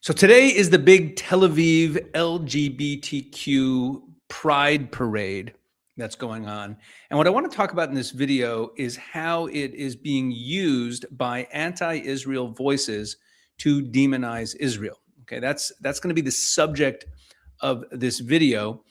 So today is the big Tel Aviv LGBTQ Pride Parade that's going on. And what I want to talk about in this video is how it is being used by anti-Israel voices to demonize Israel. Okay, that's going to be the subject of this video.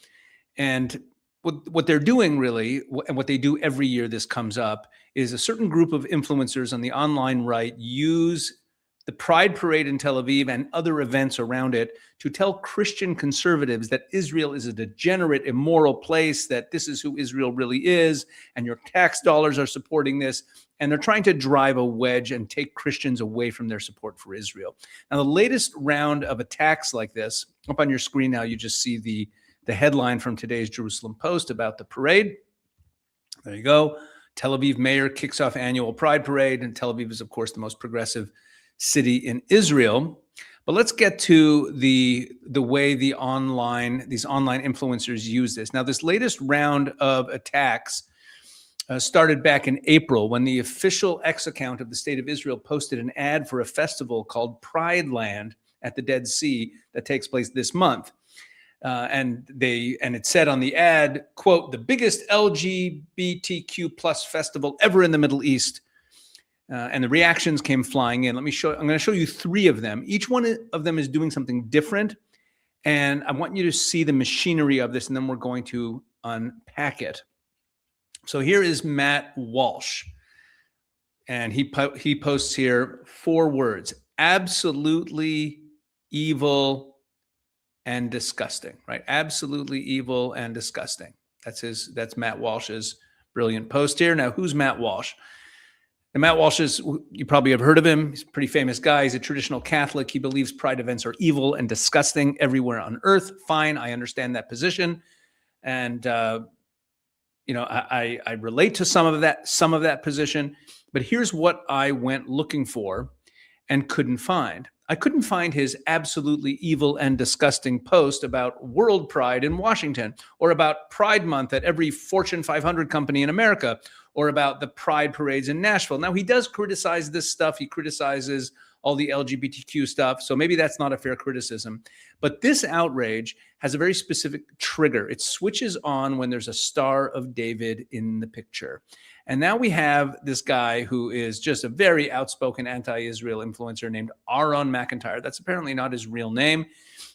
And what they're doing really, and what they do every year this comes up, is a certain group of influencers on the online right use the Pride Parade in Tel Aviv and other events around it to tell Christian conservatives that Israel is a degenerate, immoral place, that this is who Israel really is, and your tax dollars are supporting this. And they're trying to drive a wedge and take Christians away from their support for Israel. Now, the latest round of attacks like this, up on your screen now, you just see the headline from today's Jerusalem Post about the parade. There you go. Tel Aviv mayor kicks off annual Pride Parade. And Tel Aviv is, of course, the most progressive city in Israel. But let's get to the way these online influencers use this. Now, this latest round of attacks started back in April when the official X account of the State of Israel posted an ad for a festival called Pride Land at the Dead Sea that takes place this month. And it said on the ad, quote, "the biggest LGBTQ plus festival ever in the Middle East." And the reactions came flying in. I'm going to show you three of them. Each one of them is doing something different. And I want you to see the machinery of this, and then we're going to unpack it. So here is Matt Walsh. And he posts here 4 words: absolutely evil and disgusting, right? Absolutely evil and disgusting. That's Matt Walsh's brilliant post here. Now, who's Matt Walsh? And Matt Walsh you probably have heard of him. He's a pretty famous guy. He's a traditional Catholic. He believes pride events are evil and disgusting everywhere on earth. Fine, I understand that position. And, I relate to some of that position. But here's what I went looking for and couldn't find. I couldn't find his absolutely evil and disgusting post about World Pride in Washington, or about Pride Month at every Fortune 500 company in America, or about the Pride parades in Nashville. Now, he does criticize this stuff. He criticizes all the LGBTQ stuff, so maybe that's not a fair criticism. But this outrage has a very specific trigger. It switches on when there's a Star of David in the picture. And now we have this guy who is just a very outspoken anti-Israel influencer named Aaron McIntyre. That's apparently not his real name.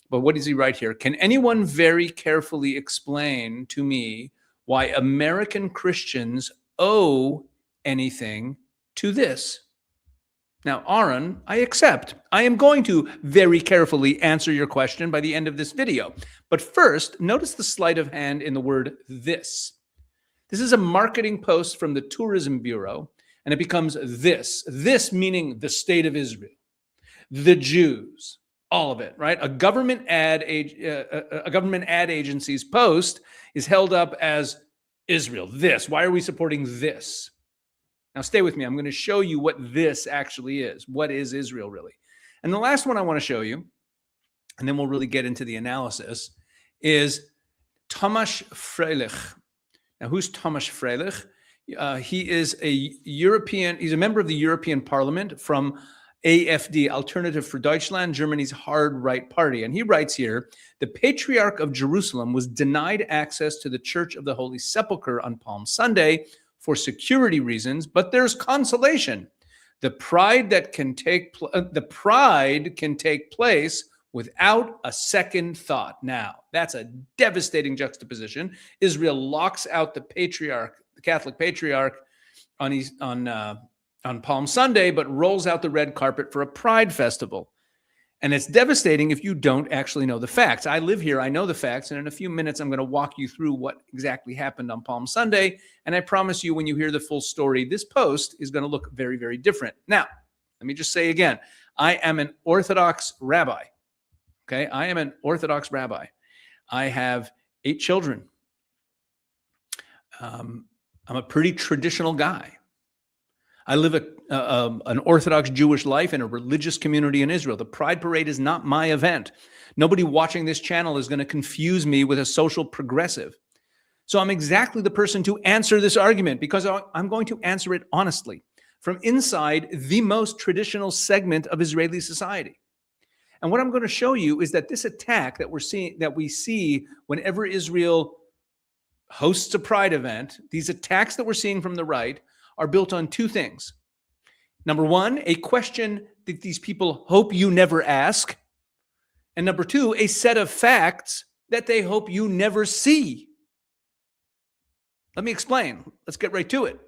But what does he write here? "Can anyone very carefully explain to me why American Christians owe anything to this?" Now, Aaron, I accept. I am going to very carefully answer your question by the end of this video. But first, notice the sleight of hand in the word "this." This is a marketing post from the Tourism Bureau, and it becomes this. This meaning the state of Israel, the Jews, all of it, right? A government ad agency's post is held up as Israel. This. Why are we supporting this? Now, stay with me. I'm going to show you what this actually is. What is Israel really? And the last one I want to show you, and then we'll really get into the analysis, is Tomasz Freilich. Now, who's Tomasz Freilich? He is he's a member of the European Parliament from AfD, Alternative for Deutschland, Germany's hard right party. And he writes here, "The Patriarch of Jerusalem was denied access to the Church of the Holy Sepulchre on Palm Sunday for security reasons, but there's consolation. The pride can take place without a second thought." Now, that's a devastating juxtaposition. Israel locks out the Catholic patriarch on Palm Sunday, but rolls out the red carpet for a pride festival. And it's devastating if you don't actually know the facts. I live here, I know the facts, and in a few minutes, I'm going to walk you through what exactly happened on Palm Sunday. And I promise you, when you hear the full story, this post is going to look very, very different. Now, let me just say again, I am an Orthodox rabbi. Okay, I am an Orthodox rabbi. I have 8 children. I'm a pretty traditional guy. I live an Orthodox Jewish life in a religious community in Israel. The Pride Parade is not my event. Nobody watching this channel is going to confuse me with a social progressive. So I'm exactly the person to answer this argument, because I'm going to answer it honestly from inside the most traditional segment of Israeli society. And what I'm going to show you is that this attack that we see whenever Israel hosts a pride event, these attacks that we're seeing from the right are built on two things. Number one, a question that these people hope you never ask. And number two, a set of facts that they hope you never see. Let me explain. Let's get right to it.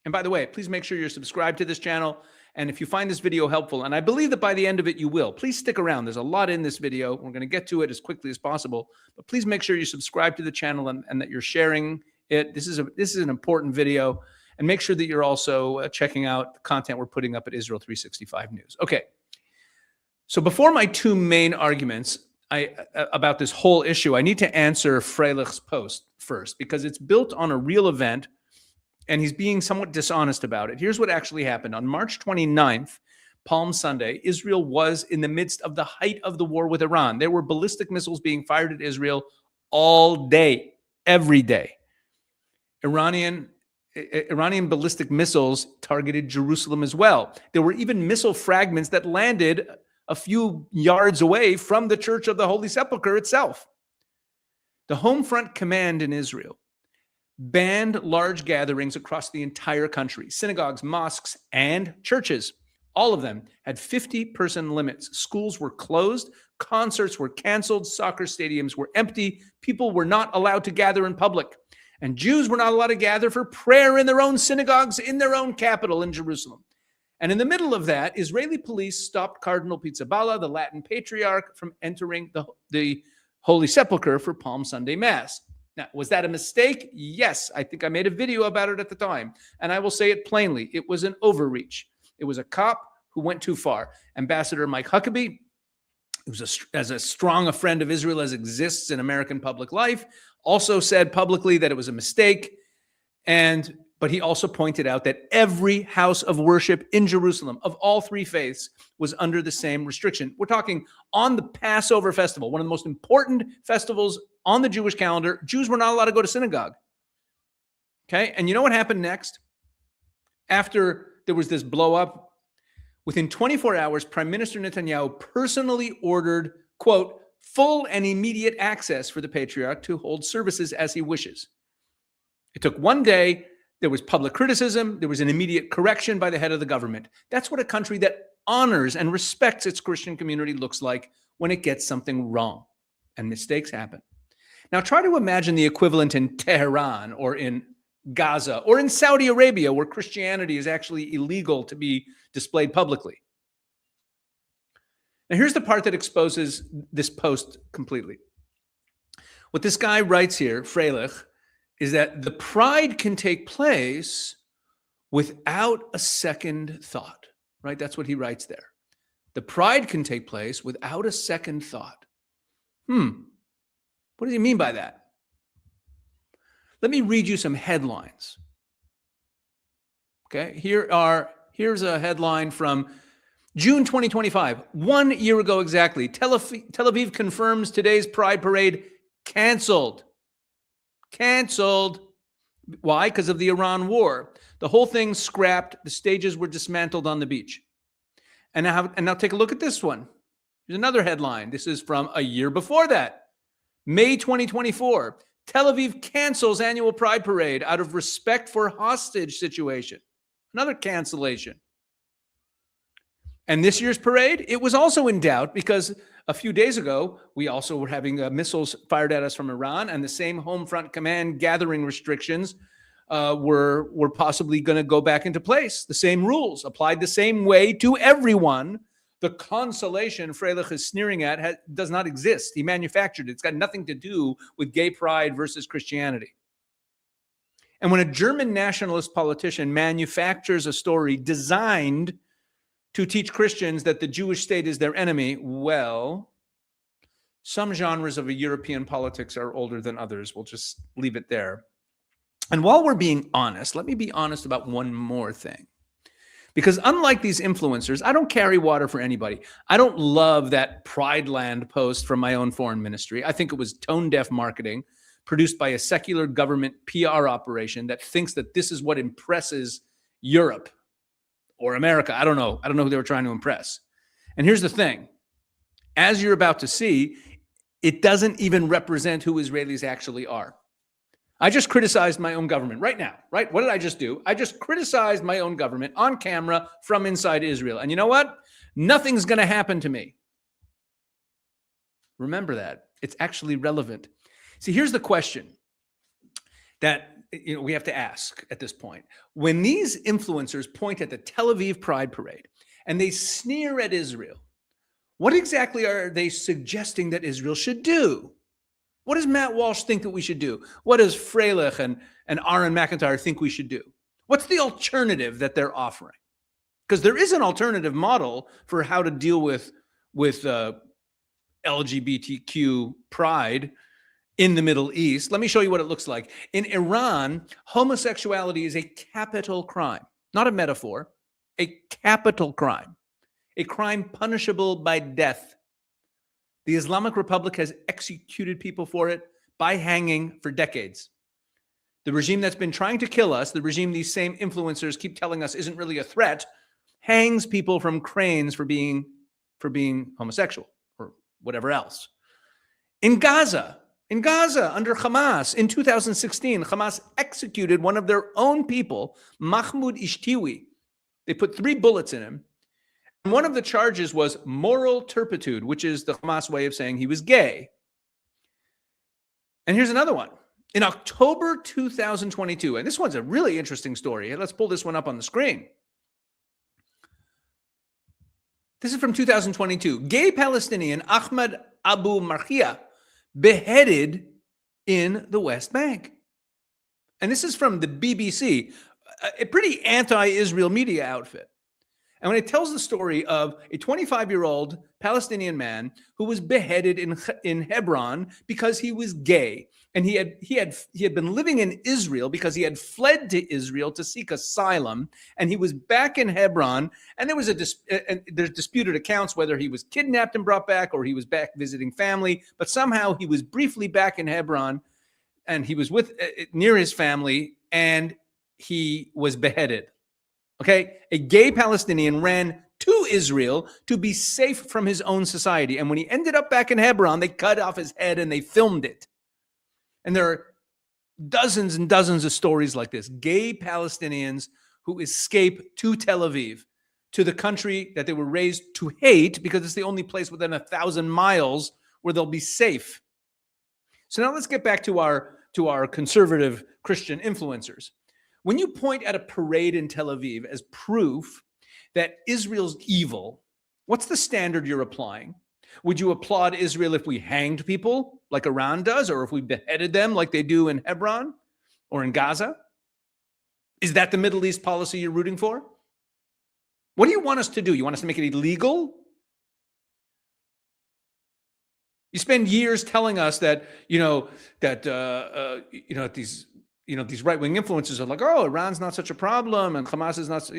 And by the way, please make sure you're subscribed to this channel. And if you find this video helpful, and I believe that by the end of it you will, please stick around. There's a lot in this video. We're going to get to it as quickly as possible. But please make sure you subscribe to the channel and that you're sharing it. This is an important video. And make sure that you're also checking out the content we're putting up at Israel 365 News. Okay. So before my two main arguments about this whole issue, I need to answer Freilich's post first, because it's built on a real event, and he's being somewhat dishonest about it. Here's what actually happened. On March 29th, Palm Sunday, Israel was in the midst of the height of the war with Iran. There were ballistic missiles being fired at Israel all day, every day. Iranian ballistic missiles targeted Jerusalem as well. There were even missile fragments that landed a few yards away from the Church of the Holy Sepulchre itself. The Home Front Command in Israel banned large gatherings across the entire country. Synagogues, mosques, and churches, all of them had 50-person limits. Schools were closed, concerts were canceled, soccer stadiums were empty, people were not allowed to gather in public, and Jews were not allowed to gather for prayer in their own synagogues in their own capital in Jerusalem. And in the middle of that, Israeli police stopped Cardinal Pizzaballa, the Latin patriarch, from entering the Holy Sepulchre for Palm Sunday Mass. Now, was that a mistake? Yes. I think I made a video about it at the time. And I will say it plainly. It was an overreach. It was a cop who went too far. Ambassador Mike Huckabee, who's as strong a friend of Israel as exists in American public life, also said publicly that it was a mistake. But he also pointed out that every house of worship in Jerusalem of all three faiths was under the same restriction. We're talking on the Passover festival, one of the most important festivals on the Jewish calendar. Jews were not allowed to go to synagogue. Okay, and you know what happened next? After there was this blow up, within 24 hours, Prime Minister Netanyahu personally ordered, quote, full and immediate access for the patriarch to hold services as he wishes. It took one day. There was public criticism. There was an immediate correction by the head of the government. That's what a country that honors and respects its Christian community looks like when it gets something wrong, and mistakes happen. Now try to imagine the equivalent in Tehran or in Gaza or in Saudi Arabia, where Christianity is actually illegal to be displayed publicly. Now here's the part that exposes this post completely. What this guy writes here, Freilich, is that the pride can take place without a second thought, right? That's what he writes there. The pride can take place without a second thought. What does he mean by that? Let me read you some headlines. Okay, here's a headline from June 2025, 1 year ago exactly. Tel Aviv confirms today's pride parade canceled. Canceled. Why? Because of the Iran war. The whole thing scrapped. The stages were dismantled on the beach. And now take a look at this one. Here's another headline. This is from a year before that. May 2024. Tel Aviv cancels annual pride parade out of respect for hostage situation. Another cancellation. And this year's parade, it was also in doubt because a few days ago, we also were having missiles fired at us from Iran, and the same Home Front Command gathering restrictions were possibly going to go back into place. The same rules applied the same way to everyone. The consolation Freilich is sneering at does not exist. He manufactured it. It's got nothing to do with gay pride versus Christianity. And when a German nationalist politician manufactures a story designed to teach Christians that the Jewish state is their enemy, well, some genres of a European politics are older than others. We'll just leave it there. And while we're being honest, let me be honest about one more thing. Because unlike these influencers, I don't carry water for anybody. I don't love that Pride Land post from my own foreign ministry. I think it was tone-deaf marketing produced by a secular government PR operation that thinks that this is what impresses Europe or America. I don't know. I don't know who they were trying to impress. And here's the thing. as you're about to see, it doesn't even represent who Israelis actually are. I just criticized my own government right now, right? What did I just do? I just criticized my own government on camera from inside Israel. And you know what? Nothing's going to happen to me. Remember that. It's actually relevant. See, here's the question that we have to ask at this point. When these influencers point at the Tel Aviv Pride Parade and they sneer at Israel, what exactly are they suggesting that Israel should do? What does Matt Walsh think that we should do? What does Freilich and Aaron McIntyre think we should do? What's the alternative that they're offering? Because there is an alternative model for how to deal with LGBTQ pride in the Middle East. Let me show you what it looks like. In Iran, homosexuality is a capital crime, not a metaphor, a capital crime, a crime punishable by death. The Islamic Republic has executed people for it by hanging for decades. The regime that's been trying to kill us, the regime these same influencers keep telling us isn't really a threat, hangs people from cranes for being homosexual or whatever else. In Gaza, under Hamas, in 2016, Hamas executed one of their own people, Mahmoud Ishtiwi. They put 3 bullets in him. And one of the charges was moral turpitude, which is the Hamas way of saying he was gay. And here's another one. In October 2022, and this one's a really interesting story. Let's pull this one up on the screen. This is from 2022. Gay Palestinian Ahmed Abu Markhia beheaded in the West Bank. And this is from the BBC, a pretty anti-Israel media outfit. And when it tells the story of a 25-year-old Palestinian man who was beheaded in Hebron because he was gay, and he had been living in Israel because he had fled to Israel to seek asylum, and he was back in Hebron, and there's disputed accounts whether he was kidnapped and brought back or he was back visiting family, but somehow he was briefly back in Hebron, and he was near his family, and he was beheaded. Okay, a gay Palestinian ran to Israel to be safe from his own society. And when he ended up back in Hebron, they cut off his head and they filmed it. And there are dozens and dozens of stories like this. Gay Palestinians who escape to Tel Aviv, to the country that they were raised to hate because it's the only place within 1,000 miles where they'll be safe. So now let's get back to our conservative Christian influencers. When you point at a parade in Tel Aviv as proof that Israel's evil, what's the standard you're applying? Would you applaud Israel if we hanged people like Iran does, or if we beheaded them like they do in Hebron or in Gaza? Is that the Middle East policy you're rooting for? What do you want us to do? You want us to make it illegal? You spend years telling us that, these right-wing influencers are like, oh, Iran's not such a problem, and Hamas is not,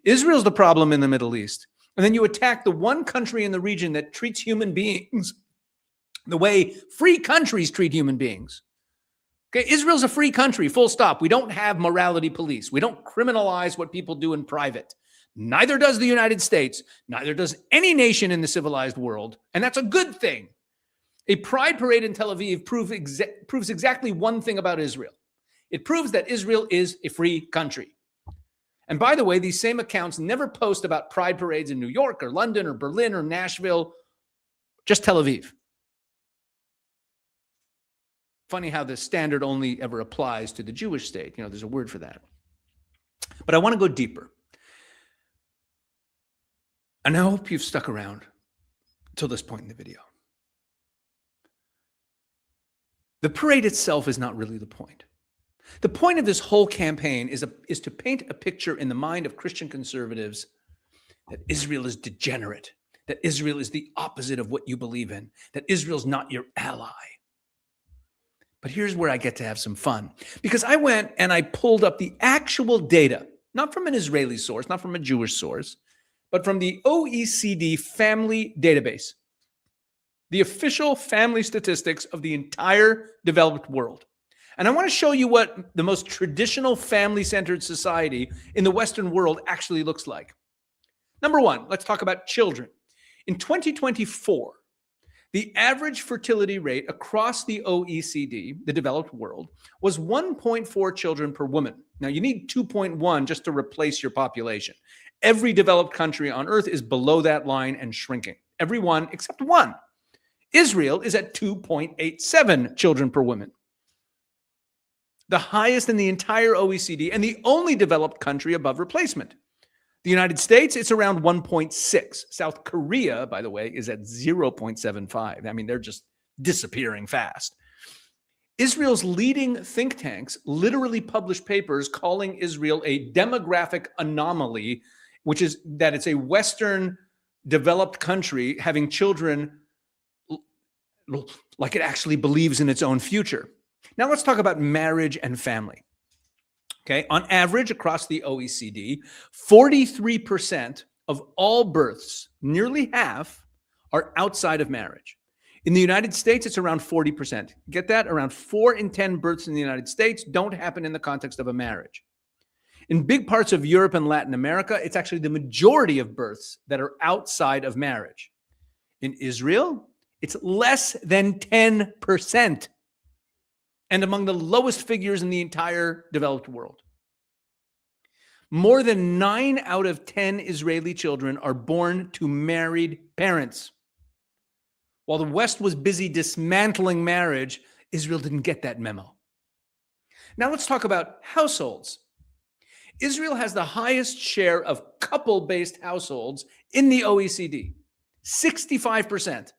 Israel's the problem in the Middle East. And then you attack the one country in the region that treats human beings the way free countries treat human beings. Okay, Israel's a free country, full stop. We don't have morality police. We don't criminalize what people do in private. Neither does the United States. Neither does any nation in the civilized world. And that's a good thing. A pride parade in Tel Aviv proves exactly one thing about Israel. It proves that Israel is a free country. And by the way, these same accounts never post about pride parades in New York or London or Berlin or Nashville, just Tel Aviv. Funny how the standard only ever applies to the Jewish state. There's a word for that. But I want to go deeper. And I hope you've stuck around until this point in the video. The parade itself is not really the point. The point of this whole campaign is to paint a picture in the mind of Christian conservatives that Israel is degenerate, that Israel is the opposite of what you believe in, that Israel's not your ally. But here's where I get to have some fun, because I went and I pulled up the actual data, not from an Israeli source, not from a Jewish source, but from the OECD family database. The official family statistics of the entire developed world. And I want to show you what the most traditional family-centered society in the Western world actually looks like. Number one, let's talk about children. In 2024, the average fertility rate across the OECD, the developed world, was 1.4 children per woman. Now, you need 2.1 just to replace your population. Every developed country on earth is below that line and shrinking. Every one except one. Israel is at 2.87 children per woman, the highest in the entire OECD and the only developed country above replacement. The United States, it's around 1.6. South Korea, by the way, is at 0.75. I mean, they're just disappearing fast. Israel's leading think tanks literally publish papers calling Israel a demographic anomaly, which is that it's a Western developed country having children like it actually believes in its own future. Now let's talk about marriage and family. Okay, on average across the OECD, 43% of all births, nearly half, are outside of marriage. In the United States, it's around 40%. Get that? Around 4 in 10 births in the United States don't happen in the context of a marriage. In big parts of Europe and Latin America, it's actually the majority of births that are outside of marriage. In Israel, it's less than 10%, and among the lowest figures in the entire developed world. More than 9 out of 10 Israeli children are born to married parents. While the West was busy dismantling marriage, Israel didn't get that memo. Now let's talk about households. Israel has the highest share of couple-based households in the OECD. 65%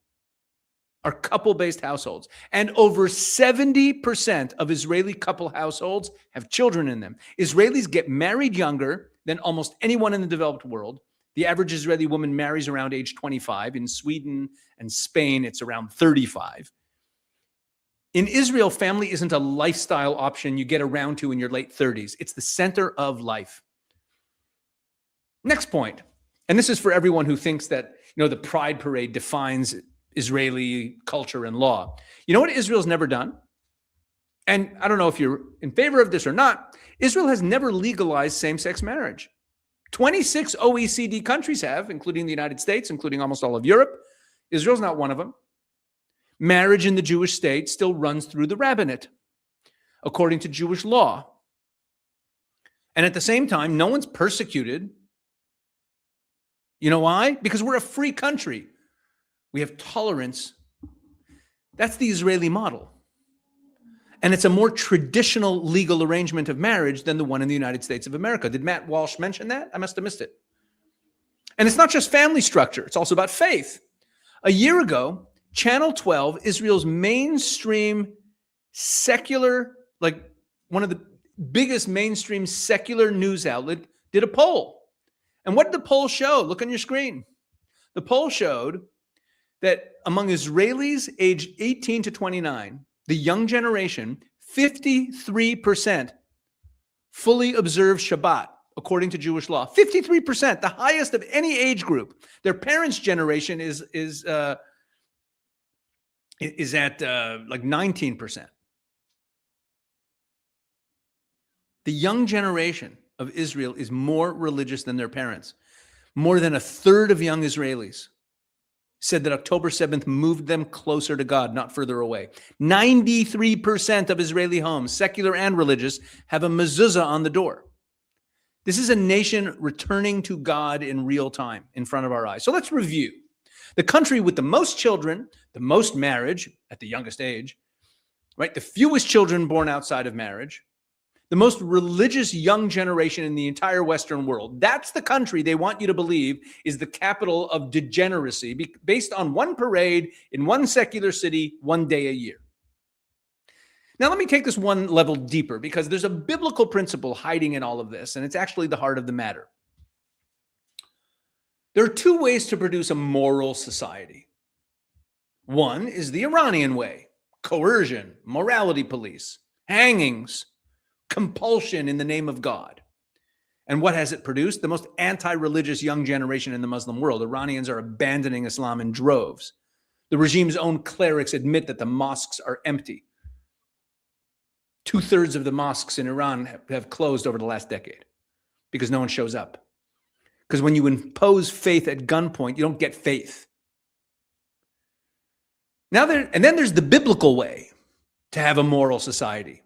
are couple-based households. And over 70% of Israeli couple households have children in them. Israelis get married younger than almost anyone in the developed world. The average Israeli woman marries around age 25. In Sweden and Spain, it's around 35. In Israel, family isn't a lifestyle option you get around to in your late 30s. It's the center of life. Next point, and this is for everyone who thinks that, the Pride Parade defines Israeli culture and law. You know what Israel's never done? And I don't know if you're in favor of this or not. Israel has never legalized same-sex marriage. 26 OECD countries have, including the United States, including almost all of Europe. Israel's not one of them. Marriage in the Jewish state still runs through the rabbinate, according to Jewish law. And at the same time, no one's persecuted. You know why? Because we're a free country. We have tolerance. That's the Israeli model. And it's a more traditional legal arrangement of marriage than the one in the United States of America. Did Matt Walsh mention that? I must have missed it. And it's not just family structure. It's also about faith. A year ago, Channel 12, Israel's mainstream secular, like one of the biggest mainstream secular news outlet, did a poll. And what did the poll show? Look on your screen. The poll showed that among Israelis aged 18 to 29, the young generation, 53% fully observe Shabbat according to Jewish law. 53%, the highest of any age group. Their parents' generation is at like 19%. The young generation of Israel is more religious than their parents. More than a third of young Israelis said that October 7th moved them closer to God, not further away. 93% of Israeli homes, secular and religious, have a mezuzah on the door. This is a nation returning to God in real time in front of our eyes. So let's review. The country with the most children, the most marriage at the youngest age, right? The fewest children born outside of marriage, the most religious young generation in the entire Western world. That's the country they want you to believe is the capital of degeneracy based on one parade in one secular city, one day a year. Now, let me take this one level deeper because there's a biblical principle hiding in all of this, and it's actually the heart of the matter. There are two ways to produce a moral society. One is the Iranian way: coercion, morality police, hangings, compulsion in the name of God. And what has it produced? The most anti-religious young generation in the Muslim world. Iranians are abandoning Islam in droves. The regime's own clerics admit that the mosques are empty. 2/3 of the mosques in Iran have closed over the last decade because no one shows up. Because when you impose faith at gunpoint, you don't get faith. And then there's the biblical way to have a moral society.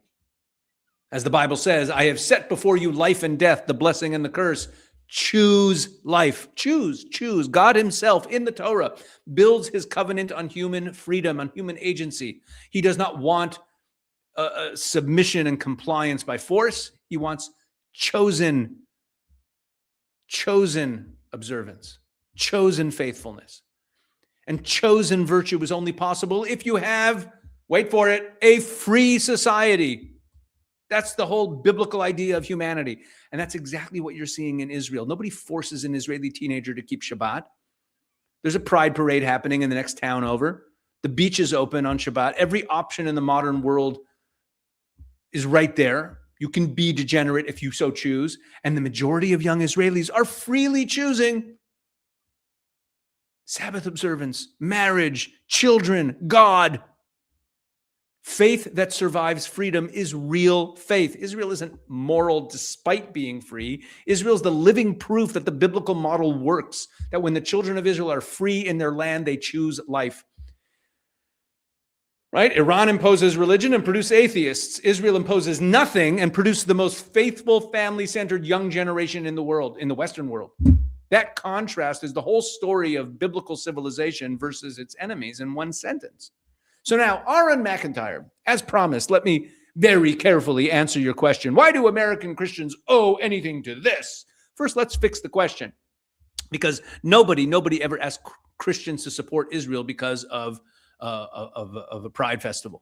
As the Bible says, I have set before you life and death, the blessing and the curse. Choose life. Choose. God himself in the Torah builds his covenant on human freedom, on human agency. He does not want submission and compliance by force. He wants chosen observance, chosen faithfulness. And chosen virtue is only possible if you have, wait for it, a free society. That's the whole biblical idea of humanity. And that's exactly what you're seeing in Israel. Nobody forces an Israeli teenager to keep Shabbat. There's a pride parade happening in the next town over. The beach is open on Shabbat. Every option in the modern world is right there. You can be degenerate if you so choose. And the majority of young Israelis are freely choosing Sabbath observance, marriage, children, God. Faith that survives freedom is real faith. Israel isn't moral despite being free. Israel is the living proof that the biblical model works, that when the children of Israel are free in their land, they choose life. Right? Iran imposes religion and produces atheists. Israel imposes nothing and produces the most faithful, family-centered young generation in the world, in the Western world. That contrast is the whole story of biblical civilization versus its enemies in one sentence. So now, Aaron McIntyre, as promised, let me very carefully answer your question. Why do American Christians owe anything to this? First, let's fix the question. Because nobody ever asked Christians to support Israel because of a pride festival.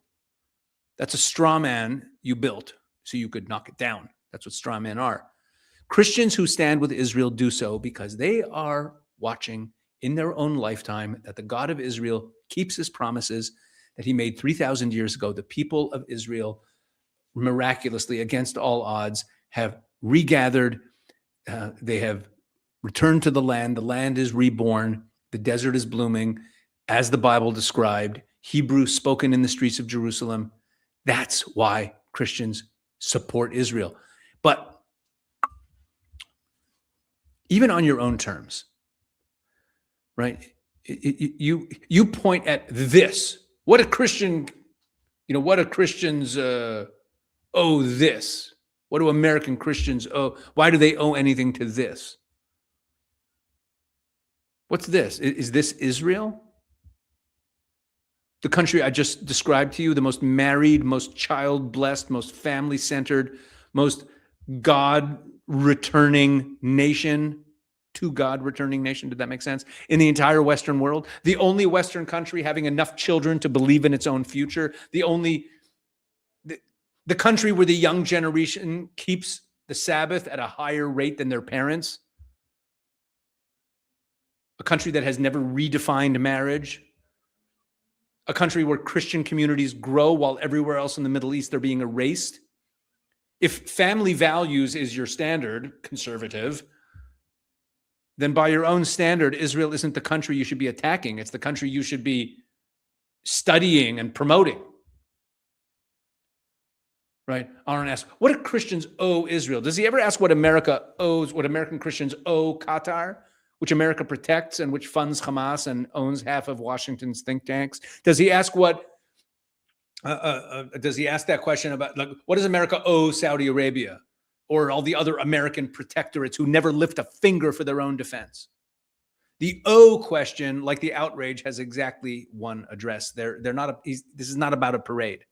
That's a straw man you built so you could knock it down. That's what straw men are. Christians who stand with Israel do so because they are watching in their own lifetime that the God of Israel keeps his promises that he made 3,000 years ago. The people of Israel, miraculously, against all odds, have regathered. They have returned to the land. The land is reborn. The desert is blooming, as the Bible described. Hebrew spoken in the streets of Jerusalem. That's why Christians support Israel. But even on your own terms, right? You point at this. What do Christians owe this? What do American Christians owe? Why do they owe anything to this? What's this? Is this Israel? The country I just described to you, the most married, most child-blessed, most family-centered, most God-returning nation, to God-returning nation. Did that make sense? In the entire Western world, the only Western country having enough children to believe in its own future, the country where the young generation keeps the Sabbath at a higher rate than their parents, a country that has never redefined marriage, a country where Christian communities grow while everywhere else in the Middle East they're being erased. If family values is your standard, conservative, then by your own standard, Israel isn't the country you should be attacking. It's the country you should be studying and promoting. Right? Aaron asks, what do Christians owe Israel? Does he ever ask what America owes, what American Christians owe Qatar, which America protects and which funds Hamas and owns half of Washington's think tanks? Does he ask that question about, like, what does America owe Saudi Arabia or all the other American protectorates who never lift a finger for their own defense? The O question, like the outrage, has exactly one address. This is not about a parade.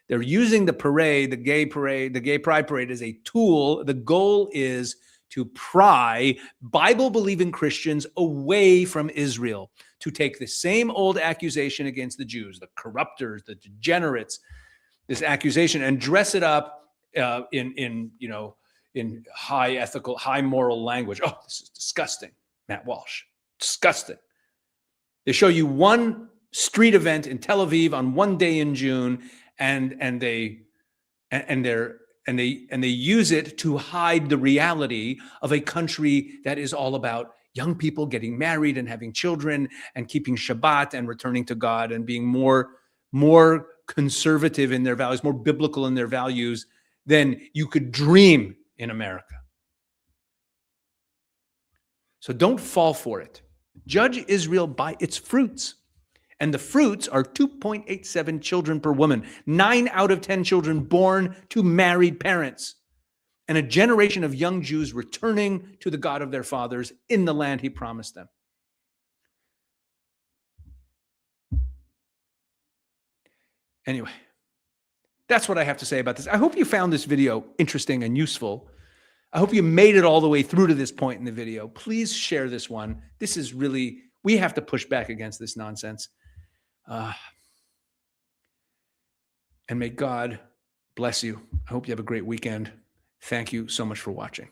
They're using the parade, the gay pride parade, as a tool. The goal is to pry Bible-believing Christians away from Israel, to take the same old accusation against the Jews, the corruptors, the degenerates, this accusation, and dress it up in high ethical, high moral language. Oh, this is disgusting, Matt Walsh. Disgusting. They show you one street event in Tel Aviv on one day in June, and they use it to hide the reality of a country that is all about young people getting married and having children and keeping Shabbat and returning to God and being more conservative in their values, more biblical in their values than you could dream in America. So don't fall for it. Judge Israel by its fruits. And the fruits are 2.87 children per woman, 9 out of 10 children born to married parents, and a generation of young Jews returning to the God of their fathers in the land he promised them. Anyway, that's what I have to say about this. I hope you found this video interesting and useful. I hope you made it all the way through to this point in the video. Please share this one. This is really, we have to push back against this nonsense. And may God bless you. I hope you have a great weekend. Thank you so much for watching.